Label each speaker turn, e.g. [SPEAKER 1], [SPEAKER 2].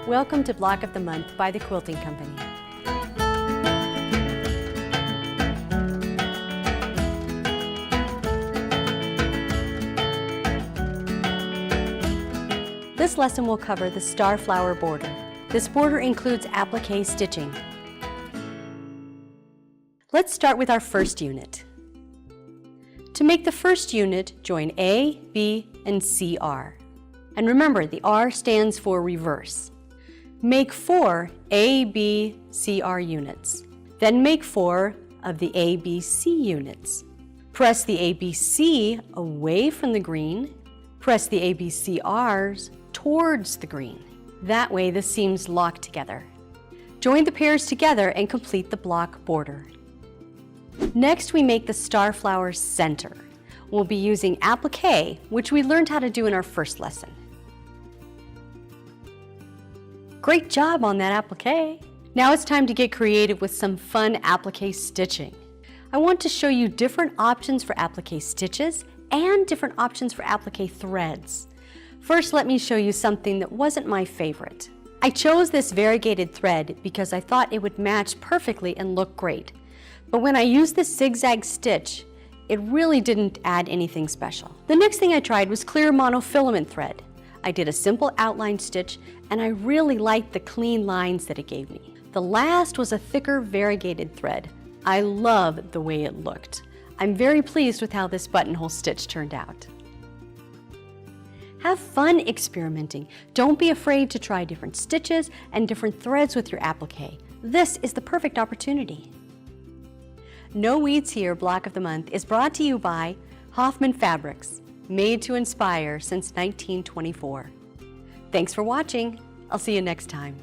[SPEAKER 1] Welcome to Block of the Month by the Quilting Company. This lesson will cover the Starflower border. This border includes applique stitching. Let's start with our first unit. To make the first unit, join A, B, and CR. And remember, the R stands for reverse. Make 4 ABCR units. Then make 4 of the ABC units. Press the ABC away from the green. Press the ABCRs towards the green. That way the seams lock together. Join the pairs together and complete the block border. Next, we make the Starflower center. We'll be using Appliqué, which we learned how to do in our first lesson. Great job on that applique. Now it's time to get creative with some fun applique stitching. I want to show you different options for applique stitches and different options for applique threads. First, let me show you something that wasn't my favorite. I chose this variegated thread because I thought it would match perfectly and look great. But when I used this zigzag stitch, it really didn't add anything special. The next thing I tried was clear monofilament thread. I did a simple outline stitch and I really liked the clean lines that it gave me. The last was a thicker variegated thread. I love the way it looked. I'm very pleased with how this buttonhole stitch turned out. Have fun experimenting. Don't be afraid to try different stitches and different threads with your applique. This is the perfect opportunity. No Weeds Here Block of the Month is brought to you by Hoffman Fabrics, made to inspire since 1924. Thanks for watching. I'll see you next time.